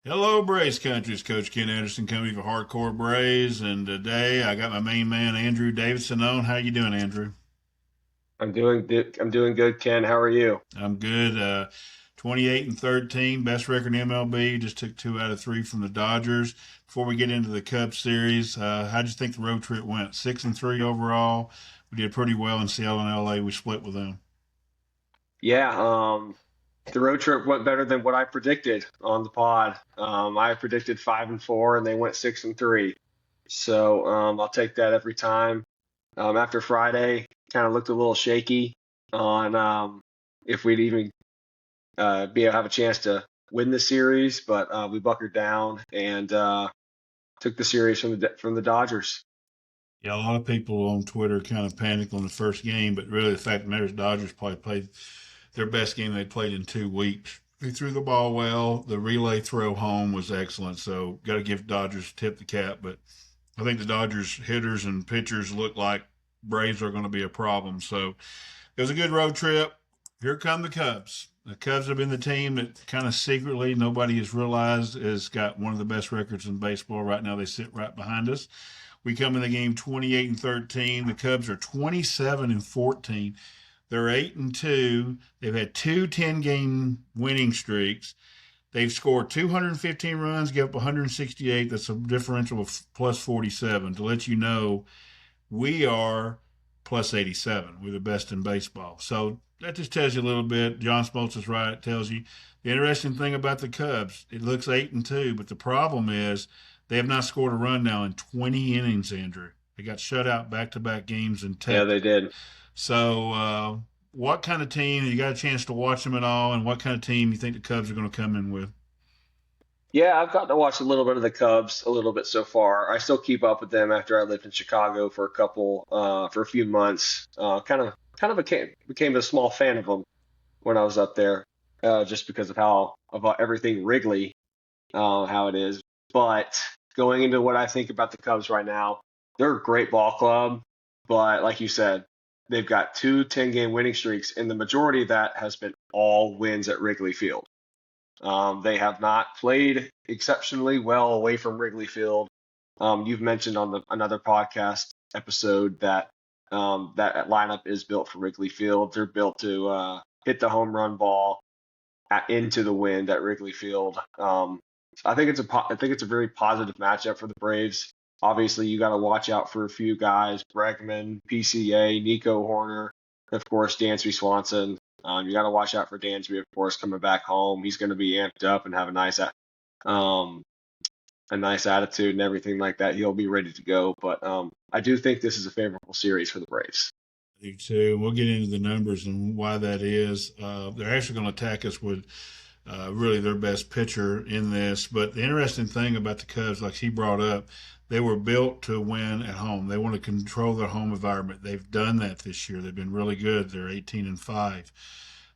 Hello, Braves country. It's Coach Ken Anderson coming for Hardcore Braves, and today I got my main man Andrew Davidson on. How you doing, Andrew? I'm doing good, Ken. How are you? I'm good. 28 and 13, best record in MLB. Just took two out of three from the Dodgers. Before we get into the Cubs series, how'd you think the road trip went? 6 and 3 overall. We did pretty well in Seattle and LA. We split with them. Yeah, the road trip went better than what I predicted on the pod. I predicted 5-4, and they went 6-3. So I'll take that every time. After Friday, kind of looked a little shaky on if we'd even be able to have a chance to win the series, but we buckered down and took the series from the Dodgers. Yeah, a lot of people on Twitter kind of panicked on the first game, but really the fact of the matter is Dodgers probably played their best game they played in 2 weeks. They threw the ball well. The relay throw home was excellent. So got to give Dodgers tip the cap. But I think the Dodgers hitters and pitchers look like Braves are going to be a problem. So it was a good road trip. Here come the Cubs. The Cubs have been the team that kind of secretly nobody has realized has got one of the best records in baseball right now. They sit right behind us. We come in the game 28 and 13. The Cubs are 27 and 14. They're 8 and 2. They've had two 10-game winning streaks. They've scored 215 runs, give up 168. That's a differential of plus 47. To let you know, we are plus 87. We're the best in baseball. So that just tells you a little bit. John Smoltz is right. It tells you the interesting thing about the Cubs. It looks 8 and 2, but the problem is they have not scored a run now in 20 innings. Andrew, they got shut out back-to-back games in Yeah, Texas. they did. So, what kind of team you got a chance to watch them at all, and what kind of team you think the Cubs are going to come in with? Yeah, I've gotten to watch a little bit of the Cubs, a little bit so far. I still keep up with them after I lived in Chicago for a few months. Kind of became a small fan of them when I was up there, just because of how about everything Wrigley, how it is. But going into what I think about the Cubs right now, they're a great ball club, but like you said, they've got two 10-game winning streaks, and the majority of that has been all wins at Wrigley Field. They have not played exceptionally well away from Wrigley Field. You've mentioned on another podcast episode that that lineup is built for Wrigley Field. They're built to hit the home run ball into the wind at Wrigley Field. I think it's a very positive matchup for the Braves. Obviously, you got to watch out for a few guys: Bregman, PCA, Nico Horner, of course, Dansby Swanson. You got to watch out for Dansby, of course, coming back home. He's going to be amped up and have um, a nice attitude and everything like that. He'll be ready to go. But I do think this is a favorable series for the Braves. I do too. We'll get into the numbers and why that is. They're actually going to attack us with really their best pitcher in this. But the interesting thing about the Cubs, like he brought up, they were built to win at home. They want to control their home environment. They've done that this year. They've been really good. They're 18 and 5.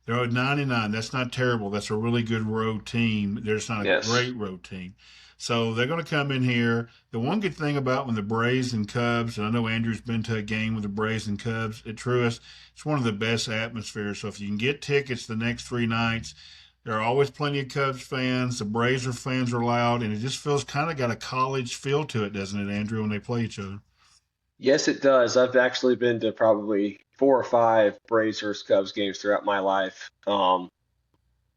They're at 99. That's not terrible. That's a really good road team. They're just not a Yes. great road team. So they're going to come in here. The one good thing about when the Braves and Cubs, and I know Andrew's been to a game with the Braves and Cubs at Truist, it's one of the best atmospheres. So if you can get tickets the next 3 nights, there are always plenty of Cubs fans. The Braves fans are loud, and it just feels kind of got a college feel to it, doesn't it, Andrew, when they play each other? Yes, it does. I've actually been to probably four or five Braves versus Cubs games throughout my life.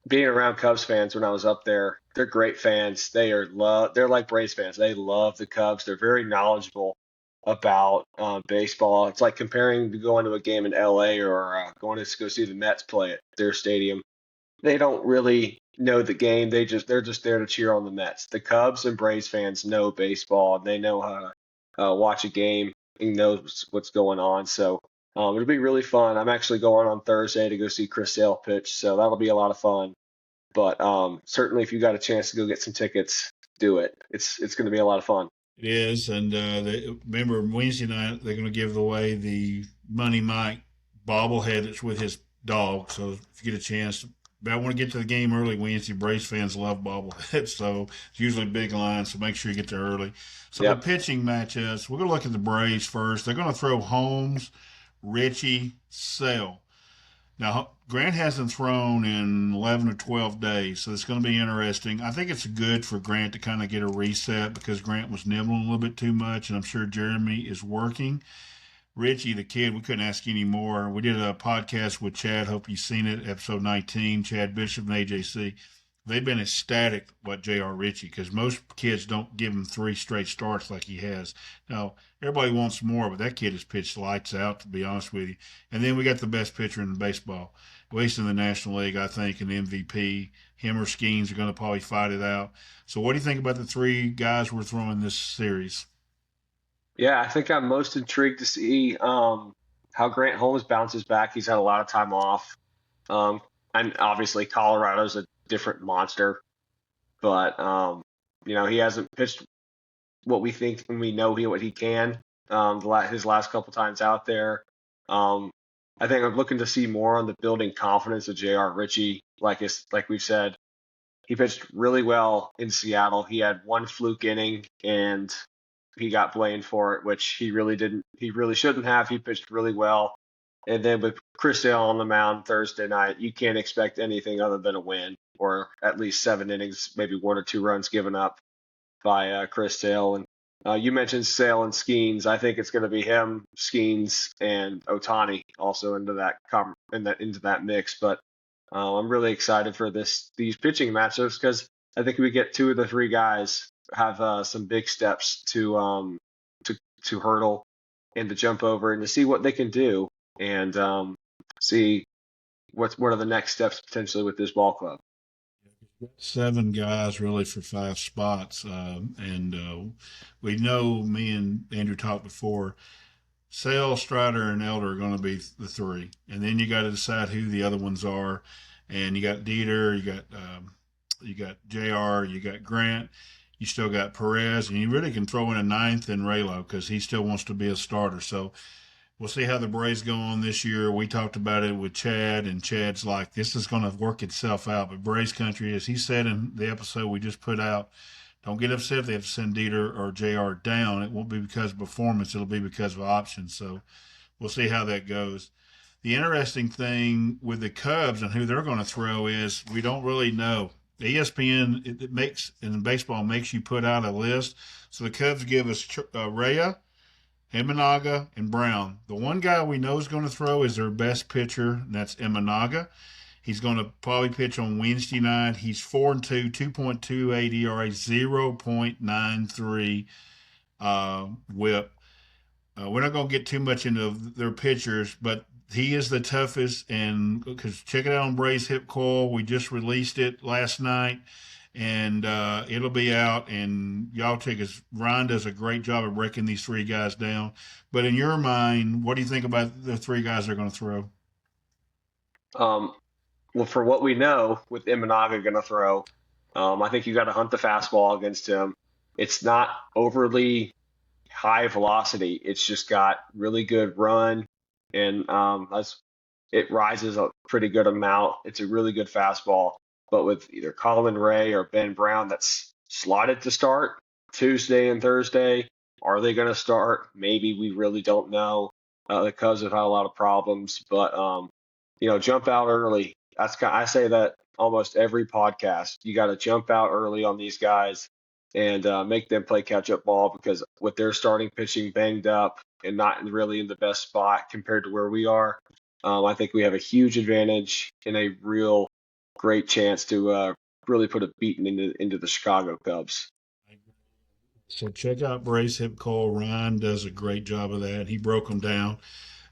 Being around Cubs fans when I was up there, they're great fans. They're like Braves fans. They love the Cubs. They're very knowledgeable about baseball. It's like comparing to going to a game in LA or going to go see the Mets play at their stadium. They don't really know the game. They're just there to cheer on the Mets. The Cubs and Braves fans know baseball. They know how to watch a game and knows what's going on. So it'll be really fun. I'm actually going on Thursday to go see Chris Sale pitch, so that'll be a lot of fun. But certainly, if you got a chance to go get some tickets, do it. It's going to be a lot of fun. It is, and remember Wednesday night they're going to give away the Money Mike bobblehead that's with his dog. So if you get a chance, but I want to get to the game early Wednesday. Braves fans love bobbleheads, so it's usually big lines. So make sure you get there early. So the Yep. pitching matchups, we're going to look at the Braves first. They're going to throw Holmes, Richie, Sale. Now, Grant hasn't thrown in 11 or 12 days, so it's going to be interesting. I think it's good for Grant to kind of get a reset because Grant was nibbling a little bit too much, and I'm sure Jeremy is working. Richie, the kid, we couldn't ask any more. We did a podcast with Chad. Hope you've seen it, episode 19, Chad Bishop and AJC. They've been ecstatic about J.R. Richie because most kids don't give him 3 straight starts like he has. Now, everybody wants more, but that kid has pitched lights out, to be honest with you. And then we got the best pitcher in baseball, at least in the National League, I think, an MVP. Him or Skeens are going to probably fight it out. So, what do you think about the 3 guys we're throwing this series? Yeah, I think I'm most intrigued to see how Grant Holmes bounces back. He's had a lot of time off. Um, and obviously Colorado's a different monster, but he hasn't pitched what we think and we know what he can. His last couple times out there, um, I think I'm looking to see more on the building confidence of J.R. Ritchie. Like we've said, he pitched really well in Seattle. He had one fluke inning and he got blamed for it, which he really didn't. He really shouldn't have. He pitched really well. And then with Chris Sale on the mound Thursday night, you can't expect anything other than a win or at least 7 innings, maybe 1 or 2 runs given up by Chris Sale. And you mentioned Sale and Skeens. I think it's going to be him, Skeens, and Otani also into that mix. But I'm really excited for these pitching matchups because I think we get 2 of the 3 guys have some big steps to hurdle and to jump over and to see what they can do and see what are the next steps potentially with this ball club. 7 guys really for 5 spots. And we know, me and Andrew talked before, Sale, Strider, and Elder are going to be the 3. And then you got to decide who the other ones are. And you got Dieter, you got JR, you got Grant, you still got Perez, and you really can throw in a 9th in Raylo because he still wants to be a starter. So we'll see how the Braves go on this year. We talked about it with Chad, and Chad's like, this is going to work itself out. But Braves country, as he said in the episode we just put out, don't get upset if they have to send Dieter or JR down. It won't be because of performance. It'll be because of options. So we'll see how that goes. The interesting thing with the Cubs and who they're going to throw is we don't really know. ESPN it makes in baseball makes you put out a list. So the Cubs give us Rhea, Imanaga, and Brown. The one guy we know is going to throw is their best pitcher, and that's Imanaga. He's going to probably pitch on Wednesday night. He's 4-2, 2.28 ERA, 0.93 WHIP. We're not going to get too much into their pitchers, but he is the toughest. And because check it out on Braves Hip Coil, we just released it last night, and it'll be out. And y'all check us. Ryan does a great job of breaking these 3 guys down. But in your mind, what do you think about the 3 guys they're going to throw? Well, for what we know, with Imanaga going to throw, I think you got to hunt the fastball against him. It's not overly high velocity. It's just got really good run, and it rises a pretty good amount. It's a really good fastball. But with either Colin Ray or Ben Brown that's slotted to start Tuesday and Thursday, are they going to start? Maybe. We really don't know. The Cubs have had a lot of problems, but jump out early. I say that almost every podcast. You got to jump out early on these guys and make them play catch-up ball because with their starting pitching banged up and not really in the best spot compared to where we are, I think we have a huge advantage and a real great chance to really put a beating into the Chicago Cubs. So check out Braves Hip Coil. Ryan does a great job of that. He broke them down.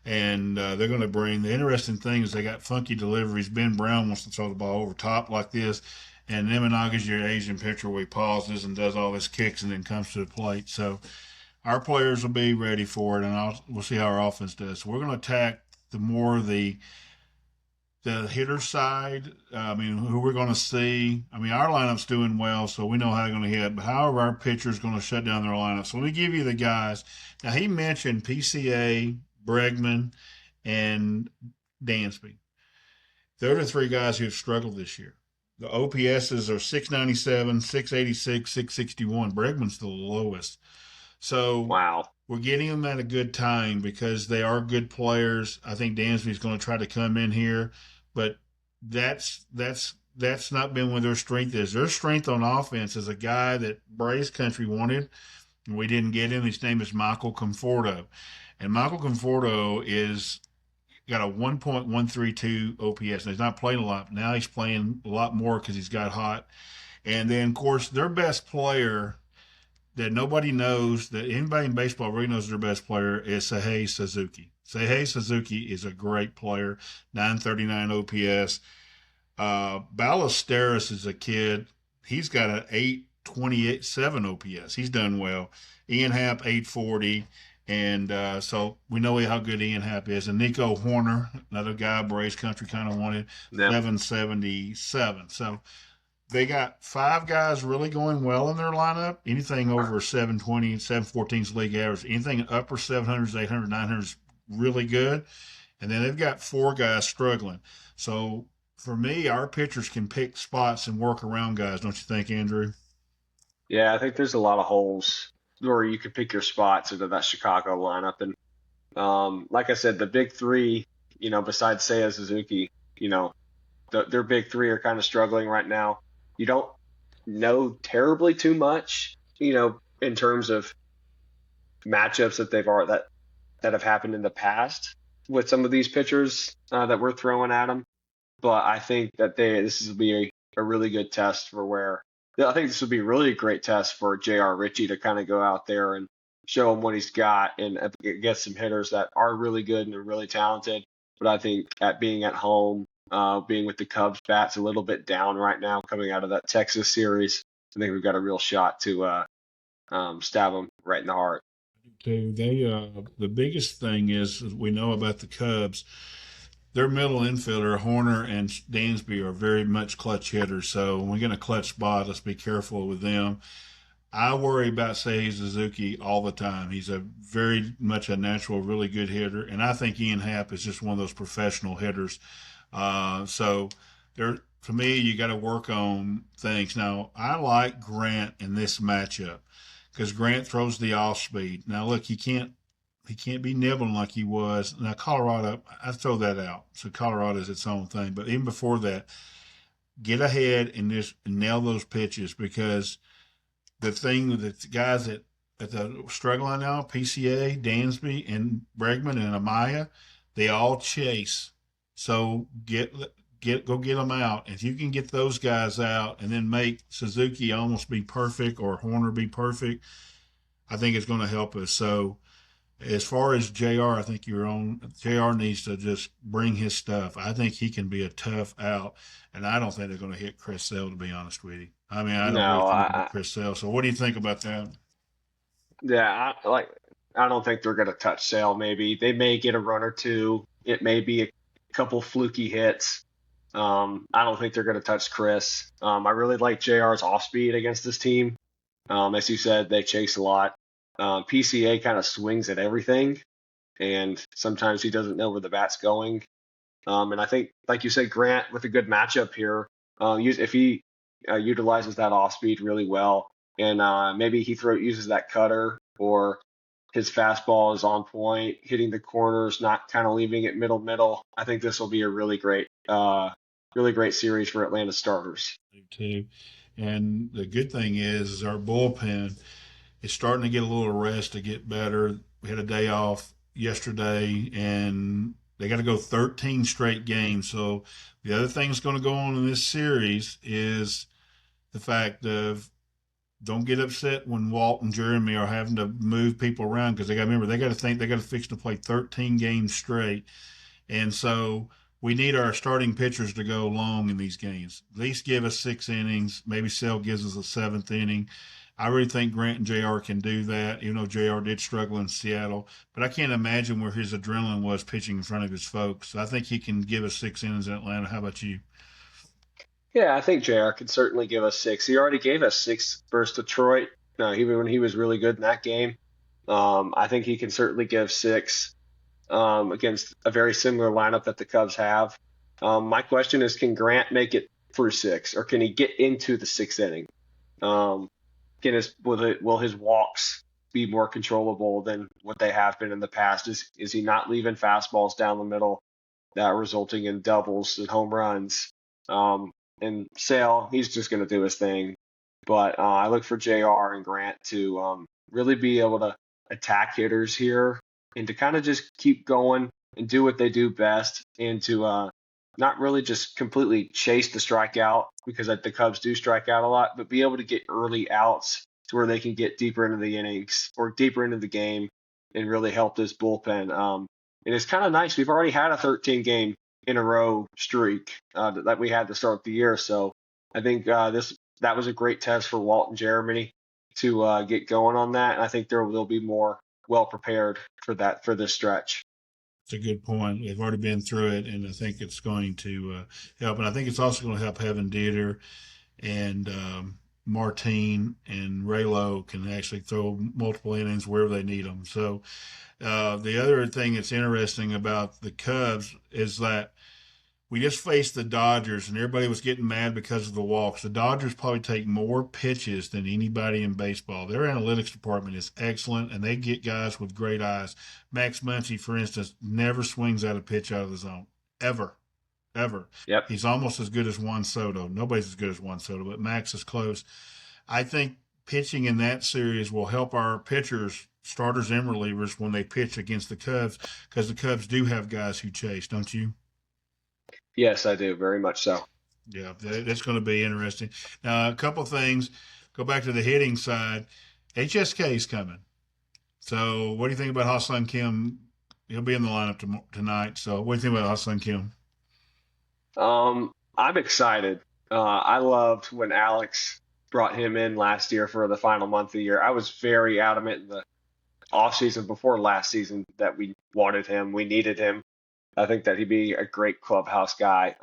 And they're going to bring the interesting thing is they got funky deliveries. Ben Brown wants to throw the ball over top like this, and Imanaga's your Asian pitcher where he pauses and does all his kicks and then comes to the plate. So our players will be ready for it, and we'll see how our offense does. So we're going to attack the hitter side. Who we're going to see. Our lineup's doing well, so we know how they're going to hit. But however, our pitcher's going to shut down their lineup. So let me give you the guys. Now he mentioned PCA, Bregman, and Dansby. They're the 3 guys who have struggled this year. The OPSs are 697, 686, 661. Bregman's the lowest. So Wow. we're getting them at a good time because they are good players. I think Dansby's going to try to come in here, but that's not been where their strength is. Their strength on offense is a guy that Braves country wanted, and we didn't get him. His name is Michael Conforto, and Michael Conforto is got a 1.132 OPS. And he's not playing a lot. Now he's playing a lot more because he's got hot. And then, of course, their best player that nobody knows, that anybody in baseball really knows their best player, is Seihei Suzuki. Seihei Suzuki is a great player, 939 OPS. Ballesteros is a kid. He's got an 827 OPS. He's done well. Ian Happ, 840. And so we know how good Ian Happ is. And Nico Horner, another guy Braves country kind of wanted, Yeah. 777. So they got 5 guys really going well in their lineup. Anything over 720, 714 is league average. Anything upper 700s, 800, 900s, really good. And then they've got 4 guys struggling. So for me, our pitchers can pick spots and work around guys, don't you think, Andrew? Yeah, I think there's a lot of holes where you could pick your spots into that Chicago lineup. And like I said, the big three, besides Seiya Suzuki, their big three are kind of struggling right now. You don't know terribly too much, in terms of matchups that have happened in the past with some of these pitchers that we're throwing at them. But I think that this will be a really good test I think this would be a really great test for J.R. Ritchie to kind of go out there and show him what he's got and get some hitters that are really good and are really talented. But I think being at home, being with the Cubs bats a little bit down right now, coming out of that Texas series, I think we've got a real shot to stab them right in the heart. Too. The biggest thing is we know about the Cubs. Their middle infielder, Horner and Dansby, are very much clutch hitters. So when we get a clutch spot, let's be careful with them. I worry about Seiya Suzuki all the time. He's a very much a natural, really good hitter, and I think Ian Happ is just one of those professional hitters. So for me, you got to work on things. Now, I like Grant in this matchup because Grant throws the off speed. Now, look, he can't be nibbling like he was. Now, Colorado, I throw that out. So Colorado is its own thing. But even before that, get ahead and just nail those pitches because the thing that the guys that the struggling now, PCA, Dansby, and Bregman and Amaya, they all chase. So go get them out. If you can get those guys out and then make Suzuki almost be perfect or Horner be perfect, I think it's going to help us. So as far as JR, I think JR needs to just bring his stuff. I think he can be a tough out, and I don't think they're going to hit Chris Sale, to be honest with you. I mean, I don't really No, think about Chris Sale. So what do you think about that? yeah, I don't think they're going to touch Sale. Maybe they may get a run or two. It may be a couple fluky hits. I don't think they're going to touch Chris. I really like JR's off speed against this team. As you said, they chase a lot. PCA kind of swings at everything, and sometimes he doesn't know where the bat's going. And I think, like you said, Grant with a good matchup here, if he utilizes that off speed really well, and maybe he uses that cutter or his fastball is on point, hitting the corners, not kind of leaving it middle. I think this will be a really great series for Atlanta starters. Too. And the good thing is our bullpen is starting to get a little rest to get better. We had a day off yesterday, and they got to go 13 straight games. So the other thing that's going to go on in this series is the fact of don't get upset when Walt and Jeremy are having to move people around because they got to remember they got to think they got to fix to play 13 games straight, and so we need our starting pitchers to go long in these games. At least give us 6 innings. Maybe Sale gives us a 7th inning. I really think Grant and JR can do that, even though JR did struggle in Seattle. But I can't imagine where his adrenaline was pitching in front of his folks. So I think he can give us 6 innings in Atlanta. How about you? Yeah, I think JR could certainly give us 6. He already gave us 6 versus Detroit. Even when he was really good in that game. I think he can certainly give 6 against a very similar lineup that the Cubs have. My question is, can Grant make it through 6, or can he get into the 6th inning? Will his walks be more controllable than what they have been in the past? Is he not leaving fastballs down the middle that are resulting in doubles and home runs? And Sale, he's just going to do his thing. But I look for JR and Grant to really be able to attack hitters here and to kind of just keep going and do what they do best, and to not really just completely chase the strikeout, because the Cubs do strike out a lot, but be able to get early outs to where they can get deeper into the innings or deeper into the game and really help this bullpen. And it's kind of nice. We've already had a 13 game in a row streak that we had to start the year. So I think that was a great test for Walt and Jeremy to get going on that. And I think they'll be more well prepared for this stretch. It's a good point. They've already been through it, and I think it's going to help. And I think it's also going to help having Dieter and Martine and Raylo can actually throw multiple innings wherever they need them. So the other thing that's interesting about the Cubs is that we just faced the Dodgers, and everybody was getting mad because of the walks. The Dodgers probably take more pitches than anybody in baseball. Their analytics department is excellent, and they get guys with great eyes. Max Muncy, for instance, never swings at a pitch out of the zone, ever. Yep. He's almost as good as Juan Soto. Nobody's as good as Juan Soto, but Max is close. I think pitching in that series will help our pitchers, starters and relievers, when they pitch against the Cubs, because the Cubs do have guys who chase, don't you? Yes, I do. Very much so. Yeah, that's going to be interesting. Now, a couple of things. Go back to the hitting side. HSK is coming. So what do you think about Ha-Seong Kim? He'll be in the lineup tonight. So what do you think about Ha-Seong Kim? I'm excited. I loved when Alex brought him in last year for the final month of the year. I was very adamant in the offseason before last season that we wanted him. We needed him. I think that he'd be a great clubhouse guy.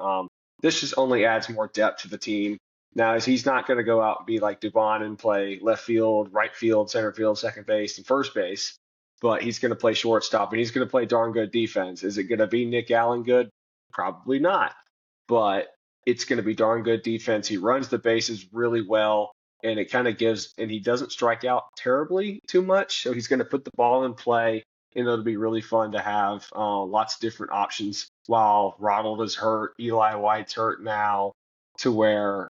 This just only adds more depth to the team. Now, he's not going to go out and be like Dubon and play left field, right field, center field, second base, and first base, but he's going to play shortstop, and he's going to play darn good defense. Is it going to be Nick Allen good? Probably not, but it's going to be darn good defense. He runs the bases really well, and it kind of gives, and he doesn't strike out terribly too much, so he's going to put the ball in play. And it'll be really fun to have lots of different options while Ronald is hurt, Eli White's hurt now, to where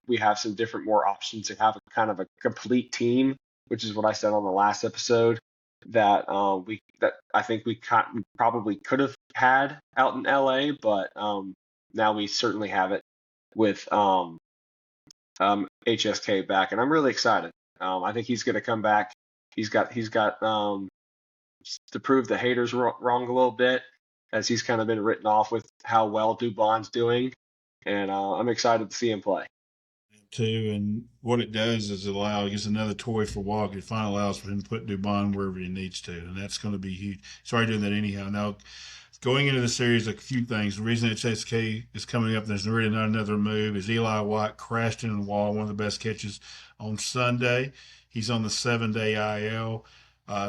we have some different more options to have a kind of a complete team, which is what I said on the last episode that I think we probably could have had out in LA, but now we certainly have it with HSK back, and I'm really excited. I think he's going to come back. He's got to prove the haters wrong a little bit, as he's kind of been written off with how well Dubon's doing, and I'm excited to see him play. Too, and what it does is it gives another toy for Walker. It finally allows for him to put Dubon wherever he needs to, and that's going to be huge. Sorry doing that anyhow. Now, going into the series, a few things. The reason HSK is coming up, there's really not another move, is Eli White crashed into the wall, one of the best catches on Sunday. He's on the 7-day IL.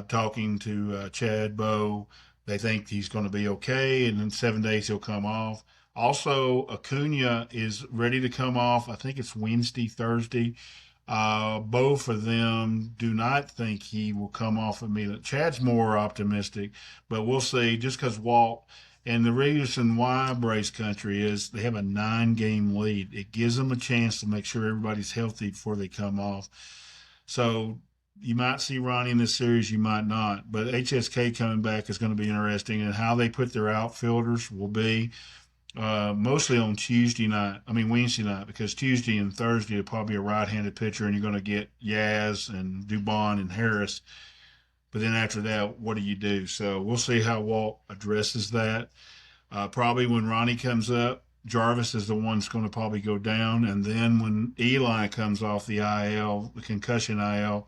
Talking to Chad Bowe, they think he's going to be okay, and in 7 days he'll come off. Also, Acuna is ready to come off. I think it's Wednesday, Thursday. Both of them do not think he will come off immediately. Chad's more optimistic, but we'll see. Just because Walt, and the reason why Braves Country is they have a 9-game lead. It gives them a chance to make sure everybody's healthy before they come off. So you might see Ronnie in this series, you might not. But HSK coming back is going to be interesting, and how they put their outfielders will be mostly on Wednesday night, because Tuesday and Thursday will probably be a right-handed pitcher, and you're going to get Yaz and Dubon and Harris. But then after that, what do you do? So we'll see how Walt addresses that. Probably when Ronnie comes up, Jarvis is the one that's going to probably go down. And then when Eli comes off the IL, the concussion IL,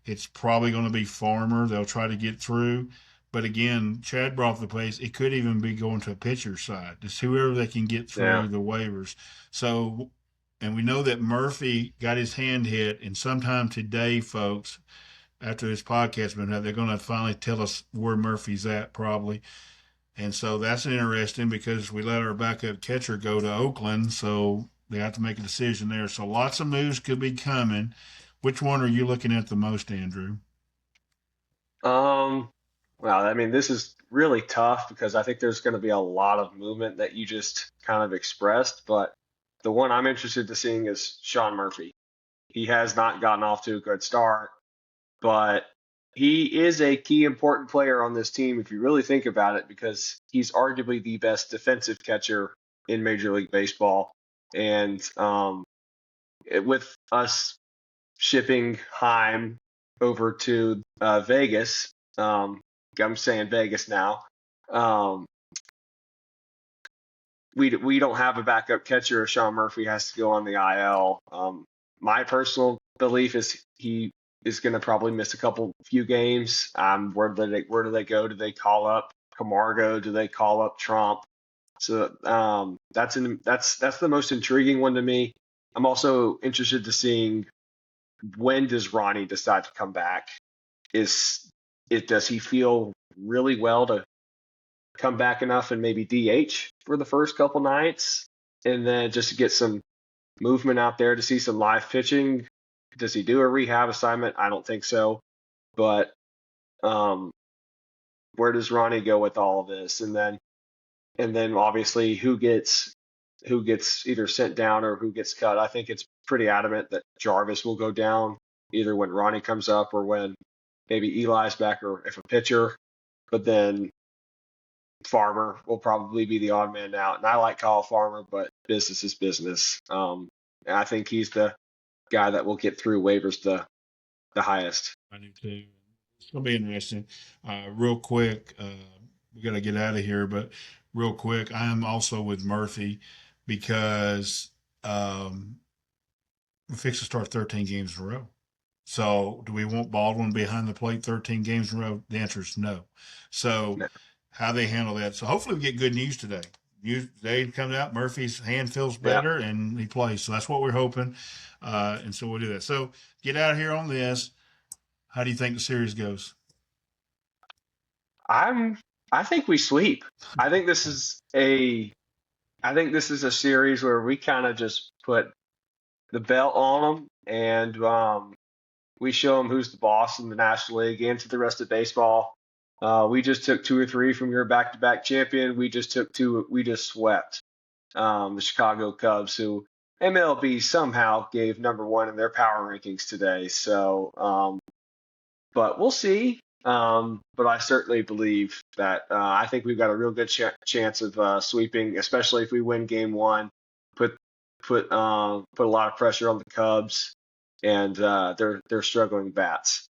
it's probably going to be Farmer. They'll try to get through. But again, Chad brought up the place. It could even be going to a pitcher's side. Just whoever they can get through the waivers. So, and we know that Murphy got his hand hit. And sometime today, folks, after this podcast has been out, they're going to finally tell us where Murphy's at probably. And so that's interesting, because we let our backup catcher go to Oakland. So they have to make a decision there. So lots of moves could be coming. Which one are you looking at the most, Andrew? Well, I mean, this is really tough because I think there's going to be a lot of movement that you just kind of expressed, but the one I'm interested to seeing is Sean Murphy. He has not gotten off to a good start, but he is a key important player on this team if you really think about it, because he's arguably the best defensive catcher in Major League Baseball. And with us shipping Heim over to Vegas, I'm saying Vegas now. Um, we don't have a backup catcher. Sean Murphy has to go on the IL. My personal belief is he is going to probably miss a few games. Where do they go? Do they call up Camargo? Do they call up Trump? So that's the most intriguing one to me. I'm also interested to seeing, when does Ronnie decide to come back? Does he feel really well to come back enough and maybe DH for the first couple nights, and then just to get some movement out there to see some live pitching? Does he do a rehab assignment? I don't think so. But where does Ronnie go with all of this? And then obviously who gets either sent down or who gets cut? I think it's pretty adamant that Jarvis will go down either when Ronnie comes up or when maybe Eli's back, or if a pitcher. But then Farmer will probably be the odd man out. And I like Kyle Farmer, but business is business. And I think he's the guy that will get through waivers the highest. I do too. It's going to be interesting. Real quick, we got to get out of here, but real quick, I am also with Murphy because we fix to start 13 games in a row. So do we want Baldwin behind the plate 13 games in a row? The answer is no. So No. how they handle that. So hopefully we get good news today. Today comes out, Murphy's hand feels better, and he plays. So that's what we're hoping. And so we'll do that. So get out of here on this. How do you think the series goes? I think we sweep. I think this is a series where we kind of just put the belt on them, and we show them who's the boss in the National League and to the rest of baseball. We just took 2 or 3 from your back-to-back champion. We just took 2. We just swept the Chicago Cubs, who MLB somehow gave number 1 in their power rankings today. So, but we'll see. But I certainly believe that I think we've got a real good chance of sweeping, especially if we win Game 1. Put a lot of pressure on the Cubs and they're struggling bats.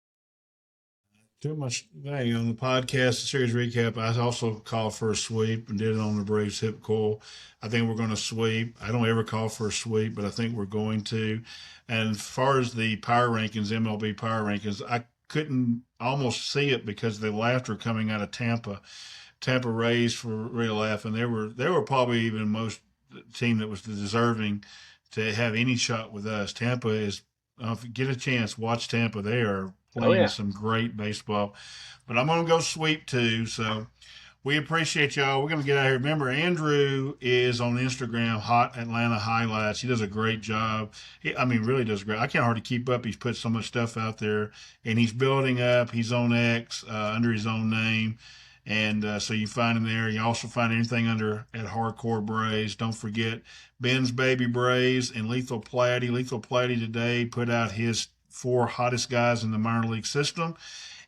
Too much today on the podcast, the series recap. I also called for a sweep and did it on the Braves hip coil. I think we're going to sweep. I don't ever call for a sweep, but I think we're going to. And as far as the power rankings, MLB power rankings, I couldn't almost see it because the laughter coming out of Tampa Rays for real laugh, and they were probably even most team that was deserving to have any shot with us. Tampa is, if you get a chance, watch Tampa. They are playing some great baseball. But I'm going to go sweep too. So we appreciate y'all. We're going to get out of here. Remember, Andrew is on Instagram, Hot Atlanta Highlights. He does a great job. Really does great. I can't hardly keep up. He's put so much stuff out there, and he's building up. He's on X under his own name. And so you find him there. You also find anything at Hardcore Braves. Don't forget Ben's Baby Braves and Lethal Platty. Lethal Platty today put out his 4 hottest guys in the minor league system.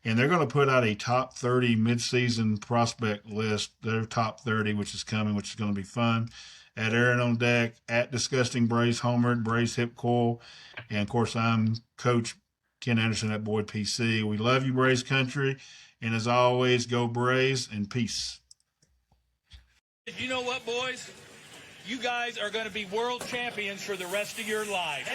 And they're going to put out a top 30 midseason prospect list. Their top 30, which is coming, which is going to be fun. At Aaron on Deck, at Disgusting Braves Homer, Braves Hip Coil. And, of course, I'm Coach Ken Anderson at Boyd PC. We love you, Braves Country. And as always, go Braves and peace. You know what, boys? You guys are going to be world champions for the rest of your life.